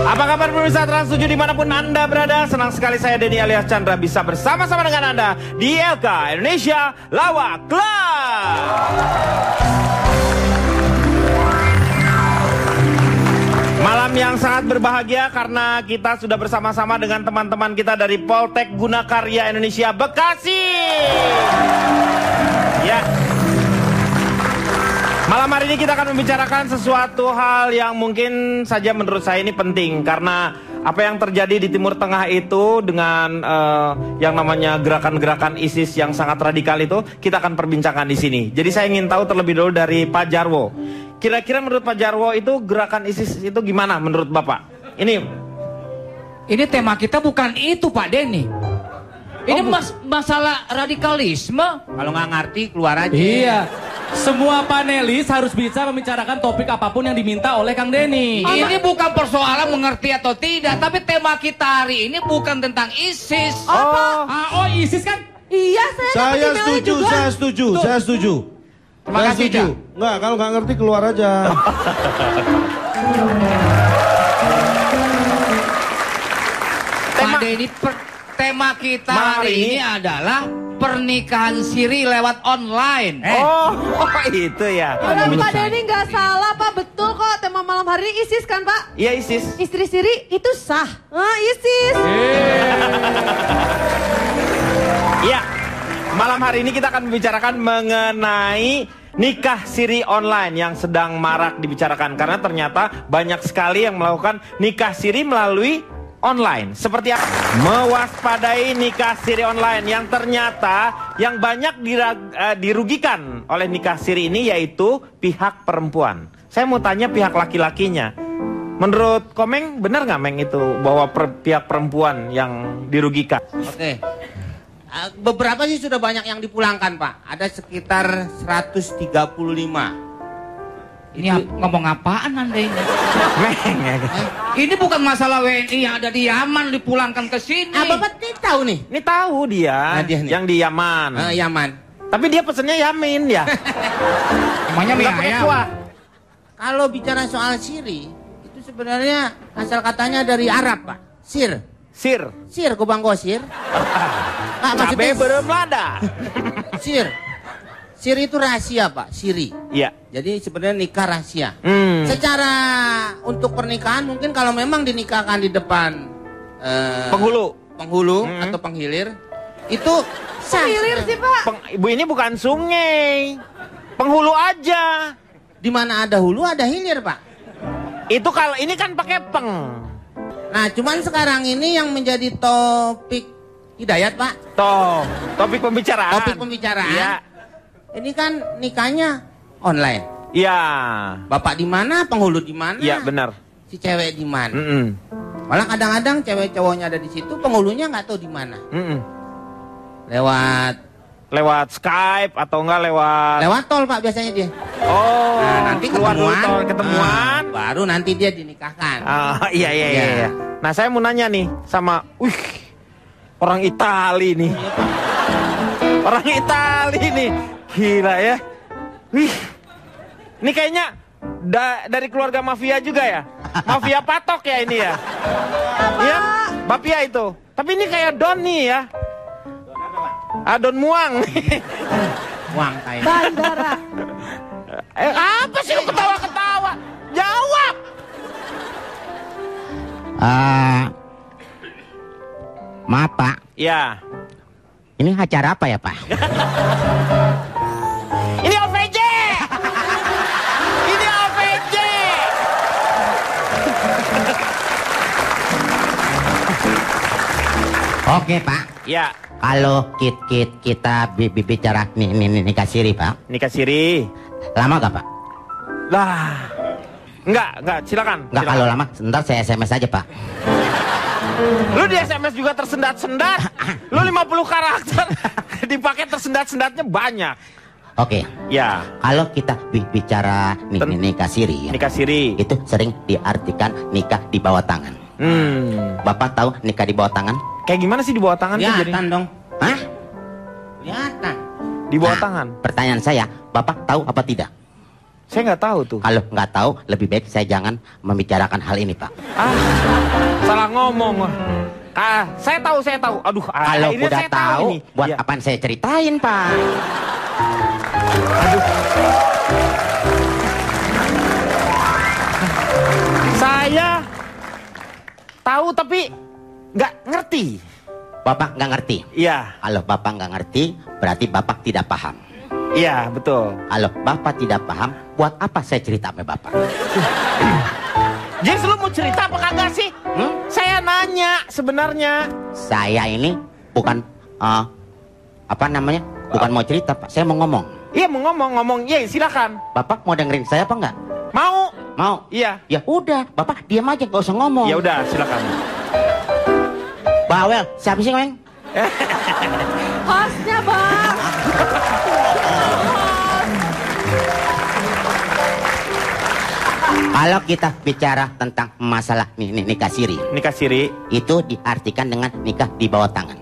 Apa kabar pemirsa Trans 7 dimanapun Anda berada? Senang sekali saya Denny alias Chandra bisa bersama-sama dengan Anda di LK Indonesia Lawak Club. Malam yang sangat berbahagia karena kita sudah bersama-sama dengan teman-teman kita dari Poltek Gunakarya Indonesia Bekasi. Ya. Malam hari ini kita akan membicarakan sesuatu hal yang mungkin saja menurut saya ini penting. Karena apa yang terjadi di Timur Tengah itu dengan yang namanya gerakan-gerakan ISIS yang sangat radikal itu, kita akan perbincangkan di sini. Jadi saya ingin tahu terlebih dulu dari Pak Jarwo. Kira-kira menurut Pak Jarwo itu gerakan ISIS itu gimana menurut Bapak? Ini tema kita bukan itu Pak Denny. Ini masalah radikalisme. Kalau nggak ngerti keluar aja. Iya. Semua panelis harus bisa membicarakan topik apapun yang diminta oleh Kang Denny. Ini bukan persoalan mengerti atau tidak, tapi tema kita hari ini bukan tentang ISIS. Oh, ISIS kan? Iya, saya setuju. Terima kasih, setuju. Enggak, kalau nggak ngerti keluar aja. Pak Denny, tema kita hari ini adalah pernikahan siri lewat online. Oh, itu ya. Pak Denny nggak salah Pak, betul kok tema malam hari ini ISIS kan Pak? Iya ISIS. Istri siri itu sah. ISIS. Iya. Malam hari ini kita akan membicarakan mengenai nikah siri online yang sedang marak dibicarakan. Karena ternyata banyak sekali yang melakukan nikah siri melalui online. Seperti apa? Mewaspadai nikah siri online yang ternyata yang banyak dirugikan oleh nikah siri ini yaitu pihak perempuan. Saya mau tanya pihak laki-lakinya. Menurut Komeng benar nggak Meng itu bahwa pihak perempuan yang dirugikan? Oke. Beberapa sih sudah banyak yang dipulangkan Pak. Ada sekitar 135. Ini ngomong apaan Anda ini? Ini bukan masalah WNI yang ada di Yaman dipulangkan ke sini. Bapak tahu nih? Ini tahu dia, dia nih. yang di Yaman. Yaman. Tapi dia pesennya Yamin ya. Emangnya mie ayam? Kalau bicara soal siri, itu sebenarnya asal katanya dari Arab Pak. Sir Kubangkosir. Cabai belum ada. Sir itu rahasia Pak, siri. Iya. Jadi sebenarnya nikah rahasia. Secara untuk pernikahan mungkin kalau memang dinikahkan di depan penghulu atau penghilir itu sah. Penghilir sih Pak. Ibu ini bukan sungai, penghulu aja. Di mana ada hulu ada hilir Pak. Itu kalau ini kan pakai peng. Nah cuman sekarang ini yang menjadi topik hidayat Pak. Topik pembicaraan. Topik pembicaraan. Iya. Ini kan nikahnya online. Iya. Bapak di mana, penghulu di mana? Iya benar. Si cewek di mana? Malah kadang-kadang cewek cowoknya ada di situ, penghulunya nggak tahu di mana. Lewat Skype atau enggak lewat tol Pak biasanya dia. Oh. Nah, nanti keluar dulu ketemuan. tol, ketemuan. Baru nanti dia dinikahkan. Iya. Nah saya mau nanya nih sama, orang Itali nih. Orang Itali nih. Gila ya. Ini kayaknya dari keluarga mafia juga ya. Mafia patok ya ini ya. Iya, mafia itu. Tapi ini kayak Don nih ya. Don Muang. Muang kayak. Bandara. Apa sih lu ketawa-ketawa? Jawab. Maaf Pak. Ya. Ini acara apa ya Pak? Ini OVJ. Ini OVJ. Oke Pak. Ya. Kalau kita bicara nikah siri Pak. Nikah siri. Lama gak Pak? Lah. Enggak, silakan. Enggak, kalau lama sebentar saya SMS aja Pak. Lu di SMS juga tersendat-sendat. Lu 50 karakter. Dipakai tersendat-sendatnya banyak. Oke. Ya. Kalau kita bicara nikah siri, Nikah siri. itu sering diartikan nikah di bawah tangan. Bapak tahu nikah di bawah tangan? Kayak gimana sih di bawah tangan tuh jadi? Kelihatan dong. Hah? Kelihatan. Di bawah tangan. Pertanyaan saya, Bapak tahu apa tidak? Saya nggak tahu tuh. Kalau nggak tahu, lebih baik saya jangan membicarakan hal ini, Pak. Salah ngomong. Saya tahu. Aduh, Kalau akhirnya udah saya tahu, ini. buat Ya. apaan saya ceritain, Pak? Saya tahu tapi nggak ngerti. Bapak nggak ngerti. Iya, Kalau Bapak nggak ngerti, berarti Bapak tidak paham. iya betul. Kalau Bapak tidak paham, buat apa saya cerita sama Bapak? Jess, lu mau cerita apa kagak sih? Saya nanya sebenarnya. Saya ini bukan bukan mau cerita, Pak. Saya mau ngomong. Iya mau ngomong. Iya silakan. Bapak mau dengerin saya apa enggak? Mau? Mau? Iya. Ya udah, Bapak diam aja, nggak usah ngomong. Ya udah silakan. Bawel, siapa sih, Meng? Hostnya bang. Kalau kita bicara tentang masalah nikah siri, Nikah siri. itu diartikan dengan nikah di bawah tangan.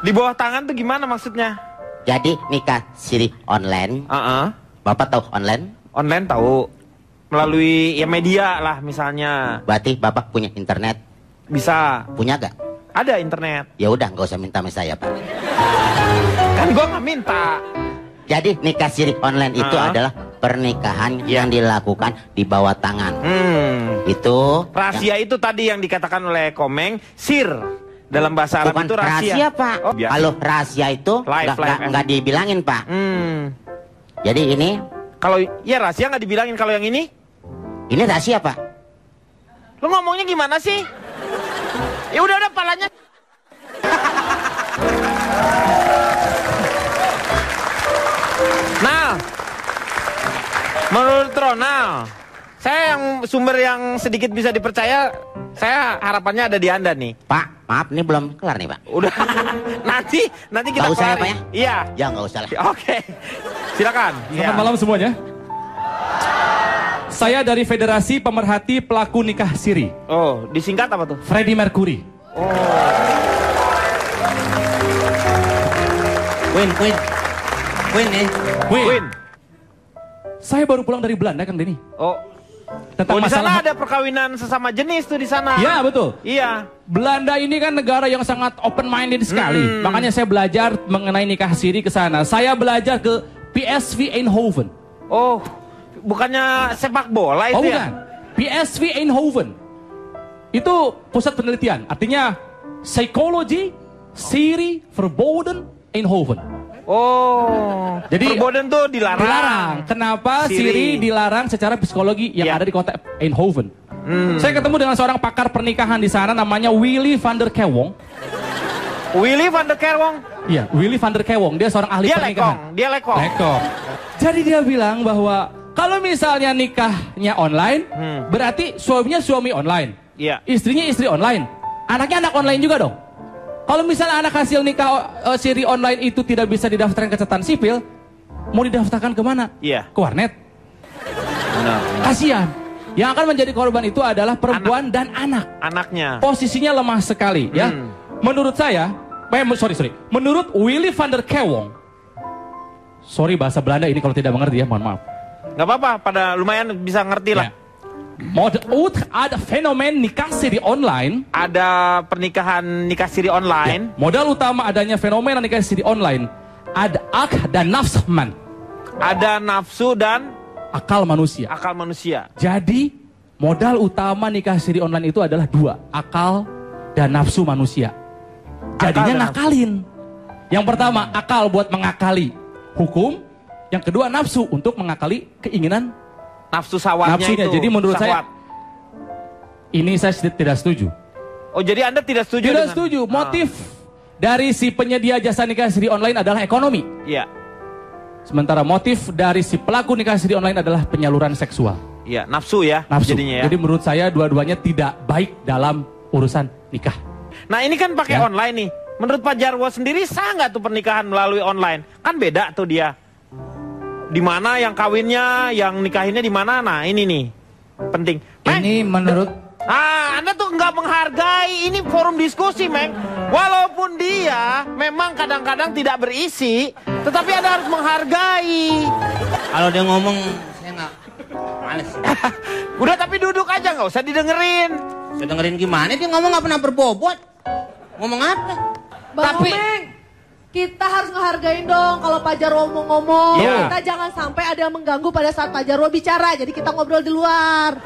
Di bawah tangan tuh gimana maksudnya? Jadi nikah siri online, Bapak tahu online? Online tahu. Melalui ya media lah misalnya. Berarti Bapak punya internet? Bisa. Punya gak? Ada internet. Ya udah, nggak usah minta sama saya, Pak. Kan gua nggak minta. Jadi nikah siri online itu adalah pernikahan yang dilakukan di bawah tangan. Itu Rahasia itu tadi yang dikatakan oleh Komeng, sir. Dalam bahasa Arab bukan itu rahasia. rahasia, Pak. Oh, biasa. Kalau rahasia itu nggak dibilangin, Pak. Jadi ini Kalau ya rahasia nggak dibilangin, kalau yang ini? ini rahasia, Pak. Lu ngomongnya gimana sih? Ya udah palanya. Nah, menurut Ronald, saya yang sumber yang sedikit bisa dipercaya, saya harapannya ada di Anda nih. Pak, maaf, ini belum kelar nih, Pak. Udah, nanti kita Nggak usah ya, kelarin. Pak, ya? Iya. Ya nggak usah lah. Oke, silakan. Selamat malam semuanya. Saya dari Federasi Pemerhati Pelaku Nikah Siri. Oh, disingkat apa tuh? Freddie Mercury. Win. Saya baru pulang dari Belanda, Kang Denny. Oh, Tentang di sana masalah. ada perkawinan sesama jenis tuh di sana. Ya, betul. Iya. Belanda ini kan negara yang sangat open minded sekali. Makanya saya belajar mengenai nikah siri ke sana. Saya belajar ke PSV Eindhoven. Oh, bukannya sepak bola itu Oh, ya? bukan. PSV Eindhoven. Itu pusat penelitian. Artinya Psychology Siri Verboden Eindhoven. Oh, Jadi verboden tuh dilarang. Dilarang. Kenapa Siri dilarang secara psikologi yang ada di kota Eindhoven? Saya ketemu dengan seorang pakar pernikahan di sana, namanya Willy van der Kewong. Willy van der Kerwong. Iya, Willy van der Kewong. Dia seorang ahli pernikahan. Dia lekong. Lekong. Jadi dia bilang bahwa kalau misalnya nikahnya online, berarti suaminya suami online. Iya. Istrinya istri online. Anaknya anak online juga dong. Kalau misalnya anak hasil nikah siri online itu tidak bisa didaftarkan ke catatan sipil, mau didaftarkan kemana? Iya. Ke warnet. Benar. Kasihan. Yang akan menjadi korban itu adalah perempuan dan anak. Anaknya. Posisinya lemah sekali, ya. Menurut saya, sorry. Menurut Willy van der Kewong, sorry bahasa Belanda ini kalau tidak mengerti ya, mohon maaf. Gak apa-apa, pada lumayan bisa ngerti lah. Ya. Ada fenomen nikah siri online. Ada pernikahan nikah siri online. Modal utama adanya fenomena nikah siri online ada dan nafsman. Ada nafsu dan Akal manusia. akal manusia. Jadi modal utama nikah siri online itu adalah dua, akal dan nafsu manusia. Jadinya dan ngakalin. Yang pertama akal buat mengakali hukum, yang kedua nafsu untuk mengakali keinginan Nafsu sawatnya nafsunya. itu. Jadi menurut sahwat. saya ini saya tidak setuju. Oh, jadi Anda tidak setuju Tidak dengan... setuju. Motif dari si penyedia jasa nikah siri online adalah ekonomi. Iya. Sementara motif dari si pelaku nikah siri online adalah penyaluran seksual. Iya, nafsu ya. Nafsu. Jadinya ya. Jadi menurut saya dua-duanya tidak baik dalam urusan nikah. Nah, ini kan pakai Ya. online nih. Menurut Pak Jarwo sendiri sah nggak tuh pernikahan melalui online? Kan beda tuh dia. Di mana yang kawinnya, yang nikahinnya di mana? Nah, ini nih. Penting. Meng, Ini menurut Anda tuh nggak menghargai. Ini forum diskusi, Meng. Walaupun dia memang kadang-kadang tidak berisi, tetapi Anda harus menghargai. Kalau dia ngomong, saya nggak Males. Udah tapi duduk aja, nggak usah didengerin. Saya dengerin gimana? Dia ngomong nggak pernah berbobot. Ngomong apa? Bang Tapi- Omeng, kita harus ngehargain dong kalau Pak Jarwo mau ngomong. Iya. Kita jangan sampai ada yang mengganggu pada saat Pak Jarwo bicara. Jadi kita ngobrol di luar.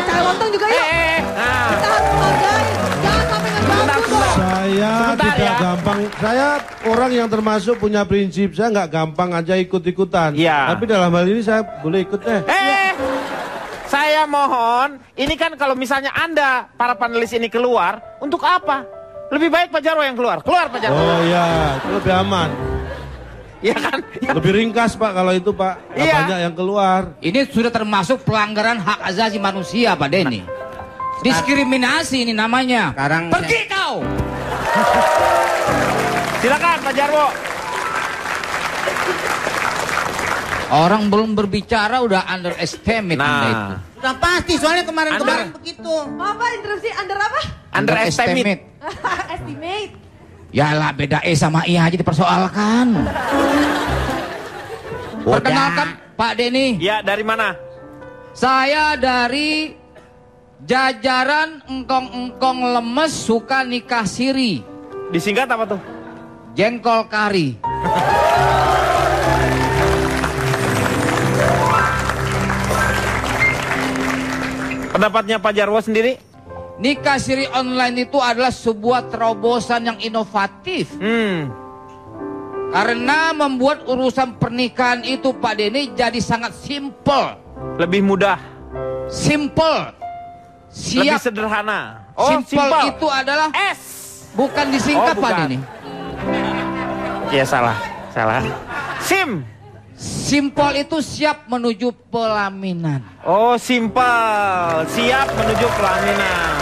Cari lontong juga yuk. Nah. Kita harus menghargai. Jangan sampai ngeganggu dong. Saya Sebentar tidak ya. gampang. Saya orang yang termasuk punya prinsip. Saya nggak gampang aja ikut-ikutan. Iya. Tapi dalam hal ini saya boleh ikut deh. Saya mohon, ini kan kalau misalnya Anda, para panelis ini keluar, untuk apa? Lebih baik Pak Jarwo yang keluar. Keluar Pak Jarwo. Oh iya, itu lebih aman. Iya kan? Lebih ringkas Pak kalau itu Pak. Nggak Iya. banyak yang keluar. Ini sudah termasuk pelanggaran hak asasi manusia, Pak Denny. Diskriminasi ini namanya. Sekarang Pergi kau. Silakan Pak Jarwo. Orang belum berbicara udah underestimate Anda itu. Nah, Sudah pasti, soalnya kemarin-kemarin begitu. Maaf Pak, interupsi. Under apa? underestimate. Estimate. Yalah beda E sama I aja dipersoalkan. Perkenalkan Pak Denny. Ya, dari mana? Saya dari jajaran engkong-engkong lemes suka nikah siri. Disingkat apa tuh? Jengkol kari. Pendapatnya Pak Jarwo sendiri? Nikah siri online itu adalah sebuah terobosan yang inovatif. Karena membuat urusan pernikahan itu Pak Denny jadi sangat simple. Lebih mudah, Simple. lebih Siap. sederhana. Simple itu adalah S. bukan disingkat Oh, Pak bukan. Denny. Ya salah. Sim. Simple itu siap menuju pelaminan. Oh, simpel. Siap menuju pelaminan.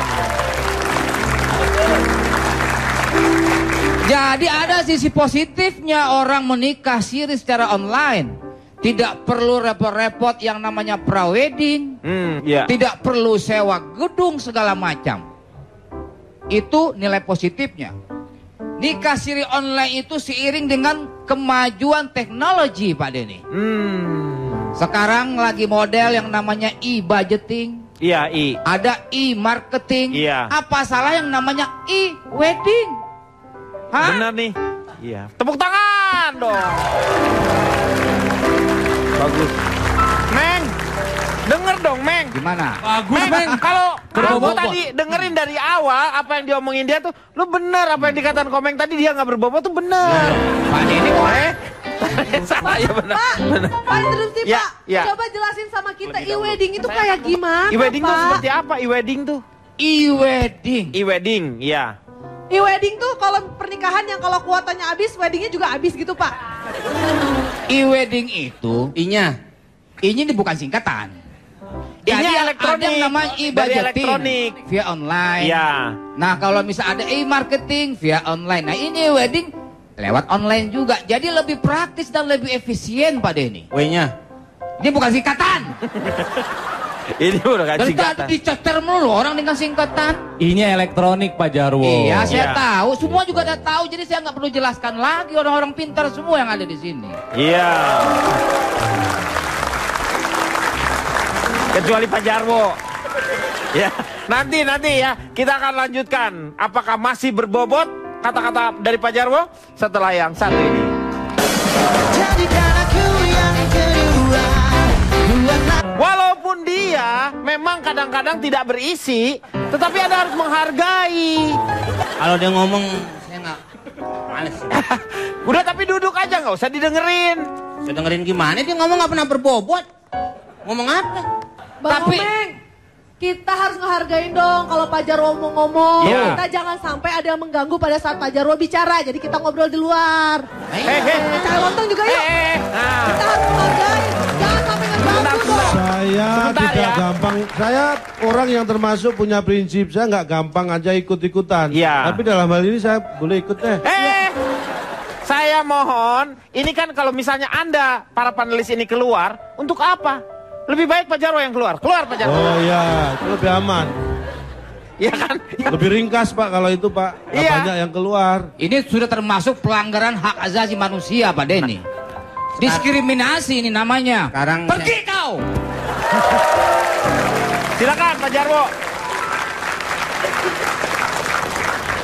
Jadi ada sisi positifnya orang menikah siri secara online. Tidak perlu repot-repot yang namanya prawedding. Ya. Tidak perlu sewa gedung segala macam. Itu nilai positifnya. Nikah siri online itu seiring dengan kemajuan teknologi Pak Denny. Sekarang lagi model yang namanya e-budgeting. Iya, I. Ada e-marketing. Iya. Apa salah yang namanya e-wedding? Hah? Benar nih. Iya. Tepuk tangan dong. Bagus. Meng, denger dong, Meng. Gimana? Bagus, Meng. Kalau kamu Berbobot. tadi dengerin dari awal apa yang diomongin dia tuh, lu bener apa yang dikatakan Komeng tadi dia nggak berbobot tuh bener. Pak Denny kok Salah ya bener. Pak interupsi Ya, Pak. ya. Coba jelasin sama kita e-wedding itu kayak gimana E-wedding tuh Pak? seperti apa? E-wedding tuh? e-wedding. E-wedding, iya. E-wedding tuh kalau pernikahan yang kalau kuotanya habis, weddingnya juga habis gitu Pak. E-wedding itu I-nya. ini bukan singkatan. Ini Jadi elektronik. ada yang namanya Dari e-budgeting elektronik. via online. Iya. Nah kalau misalnya ada e-marketing via online. Nah ini wedding lewat online juga. Jadi lebih praktis dan lebih efisien Pak Denny. W-nya. Ini bukan singkatan. Ini udah kan Dari tadi singkatan. dicecer melulu orang dengan singkatan. Ini elektronik Pak Jarwo. Iya saya Iya. tahu. Semua juga udah tahu. Jadi saya nggak perlu jelaskan lagi. Orang-orang pintar semua yang ada di sini. Iya. Kecuali Pak Jarwo. Ya, nanti ya kita akan lanjutkan. Apakah masih berbobot kata-kata dari Pak Jarwo setelah yang satu ini? Walaupun dia memang kadang-kadang tidak berisi, tetapi Anda harus menghargai. Kalau dia ngomong, saya nggak males. Udah tapi duduk aja, nggak usah didengerin. Saya dengerin gimana? Dia ngomong nggak pernah berbobot. Ngomong apa? Bang Tapi- Omeng, kita harus ngehargain dong kalau Pak Jarwo mau ngomong. Iya. Kita jangan sampai ada yang mengganggu pada saat Pak Jarwo bicara. Jadi kita ngobrol di luar. Cari lontong juga yuk. Nah. Kita harus menghargai. Jangan sampai ngeganggu dong. Saya Sebentar tidak ya. gampang. Saya orang yang termasuk punya prinsip. Saya nggak gampang aja ikut-ikutan. Iya. Tapi dalam hal ini saya boleh ikut deh. Saya mohon, ini kan kalau misalnya Anda, para panelis ini keluar, untuk apa? Lebih baik Pak Jarwo yang keluar. Keluar Pak Jarwo. Oh iya, itu lebih aman. Iya kan? Lebih ringkas Pak kalau itu Pak. Nggak Iya. banyak yang keluar. Ini sudah termasuk pelanggaran hak asasi manusia Pak Denny. Diskriminasi ini namanya. Sekarang Pergi kau. Silakan Pak Jarwo.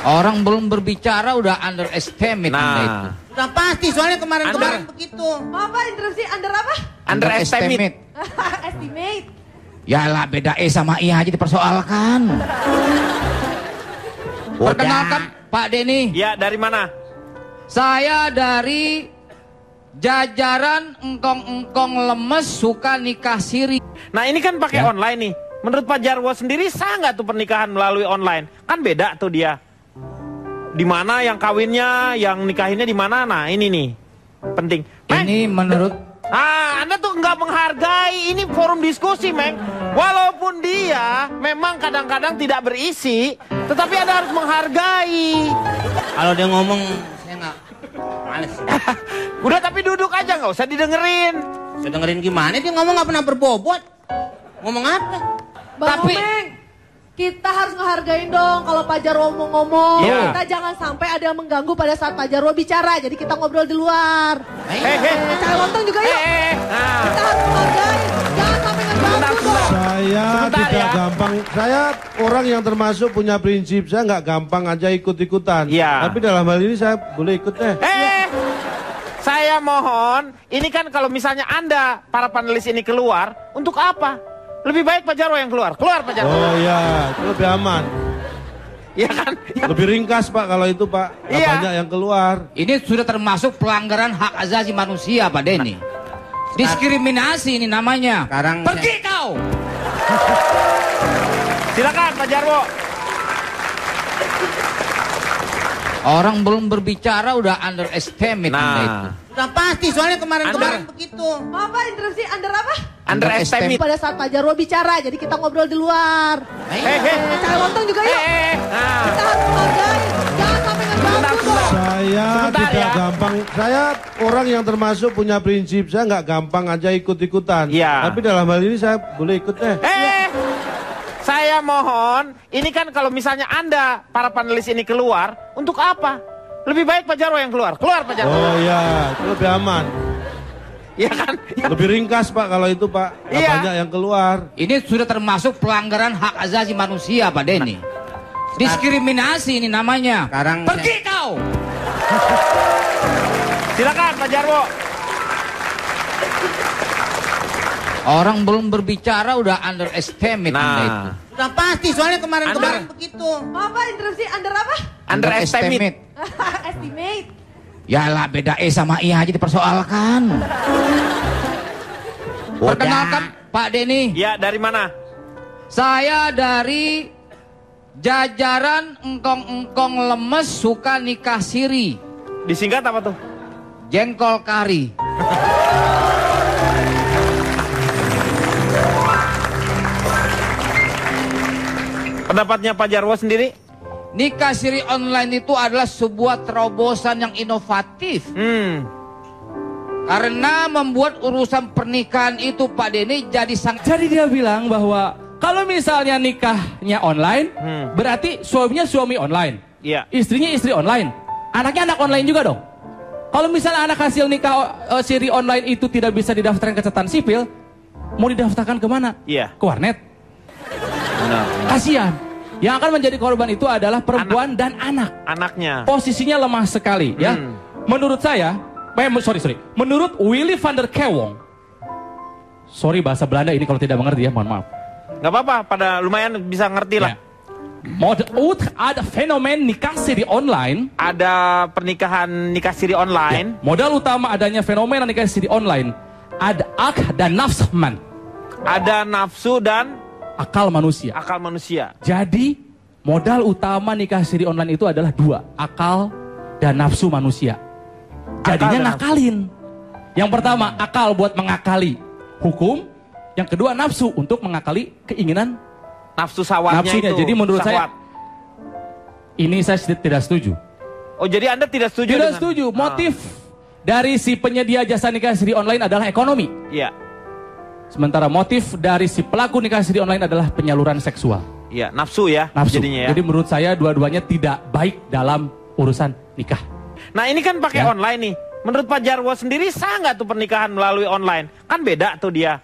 Orang belum berbicara udah underestimate Anda itu. Sudah pasti, soalnya kemarin-kemarin begitu. Apa interupsi? Under apa? Underestimate. Estimate. Yalah beda E sama I aja dipersoalkan. Perkenalkan Pak Denny. Ya, dari mana? Saya dari jajaran engkong-engkong lemes suka nikah siri. Nah ini kan pakai Ya. online nih. Menurut Pak Jarwo sendiri sah nggak tuh pernikahan melalui online? Kan beda tuh dia. Di mana yang kawinnya, yang nikahinnya di mana? Nah ini nih penting. Meng, Ini menurut Anda tuh nggak menghargai. Ini forum diskusi, Meng. Walaupun dia memang kadang-kadang tidak berisi, tetapi Anda harus menghargai. Kalau dia ngomong, saya nggak males. Udah tapi duduk aja, nggak usah didengerin. Saya dengerin gimana, dia ngomong nggak pernah berbobot. Ngomong apa? Bang Tapi- Omeng, kita harus ngehargain dong kalau Pak Jarwo mau ngomong. Iya. Kita jangan sampai ada yang mengganggu pada saat Pak Jarwo bicara. Jadi kita ngobrol di luar. Cari lontong juga yuk. Nah, Kita harus menghargai. Jangan sampai ngeganggu dong. Saya Sebentar tidak ya. gampang. Saya orang yang termasuk punya prinsip. Saya nggak gampang aja ikut-ikutan. Iya. Tapi dalam hal ini saya boleh ikut deh. Saya mohon, ini kan kalau misalnya Anda, para panelis ini keluar, untuk apa? Lebih baik Pak Jarwo yang keluar. Keluar Pak Jarwo. Oh ya, itu lebih aman. Iya kan? Lebih ringkas Pak kalau itu Pak. Nggak Iya. banyak yang keluar. ini sudah termasuk pelanggaran hak asasi manusia Pak Denny. Diskriminasi ini namanya. Sekarang Pergi kau. Silakan Pak Jarwo. Orang belum berbicara udah underestimate Anda itu. Nah, sudah pasti, soalnya kemarin-kemarin begitu. Apa interupsi? Under apa? underestimate. Pada saat Pak Jarwo bicara. Jadi kita ngobrol di luar. Cari lontong juga yuk. Nah, Kita harus menghargai. Jangan sampai ngeganggu dong. Saya Sebentar tidak ya. gampang. Saya orang yang termasuk punya prinsip. Saya nggak gampang aja ikut-ikutan. Iya. Tapi dalam hal ini saya boleh ikut deh. Saya mohon, ini kan kalau misalnya Anda, para panelis ini keluar, untuk apa? Lebih baik Pak Jarwo yang keluar. Keluar Pak Jarwo. Oh ya, itu lebih aman. Iya kan? Lebih ringkas Pak kalau itu Pak. Nggak Iya. banyak yang keluar. Ini sudah termasuk pelanggaran hak asasi manusia Pak Denny. Diskriminasi ini namanya. Sekarang Pergi kau. Silakan Pak Jarwo. Orang belum berbicara udah underestimate Anda itu. Nah, sudah pasti, soalnya kemarin-kemarin begitu. Apa interupsi? Under apa? underestimate. Estimate. Yalah beda E sama I aja dipersoalkan. Perkenalkan Pak Denny. Ya, dari mana? Saya dari jajaran engkong-engkong lemes suka nikah siri. Disingkat apa tuh? Jengkol kari. Pendapatnya Pak Jarwo sendiri? Nikah siri online itu adalah sebuah terobosan yang inovatif. Karena membuat urusan pernikahan itu Pak Denny jadi sangat... Jadi dia bilang bahwa kalau misalnya nikahnya online, berarti suaminya suami online. Iya. Istrinya istri online. Anaknya anak online juga dong. Kalau misalnya anak hasil nikah siri online itu tidak bisa didaftarkan ke catatan sipil, mau didaftarkan kemana? Iya. Ke warnet. Benar. Kasihan. Yang akan menjadi korban itu adalah perempuan dan anak. Anaknya. Posisinya lemah sekali ya. Menurut saya, sorry. Menurut Willy van der Kewong. Sorry bahasa Belanda ini kalau tidak mengerti ya, mohon maaf. Gak apa-apa, pada lumayan bisa ngerti lah. Ada fenomen nikah siri online. Ada pernikahan nikah siri online. Modal utama adanya fenomena nikah siri online ada ak dan nafsman. Ada nafsu dan Akal manusia. akal manusia. Jadi modal utama nikah siri online itu adalah dua, akal dan nafsu manusia. Jadinya dan ngakalin. Yang pertama akal buat mengakali hukum, yang kedua nafsu untuk mengakali keinginan Nafsu sawatnya nafsunya. itu. Jadi menurut Syahwat. ini saya tidak setuju. Oh, jadi Anda tidak setuju Tidak dengan... setuju. Motif dari si penyedia jasa nikah siri online adalah ekonomi. Iya. Sementara motif dari si pelaku nikah siri online adalah penyaluran seksual. Iya, nafsu ya. Nafsu. Jadinya ya. Jadi menurut saya dua-duanya tidak baik dalam urusan nikah. Nah, ini kan pakai Ya. online nih. Menurut Pak Jarwo sendiri sah nggak tuh pernikahan melalui online? Kan beda tuh dia.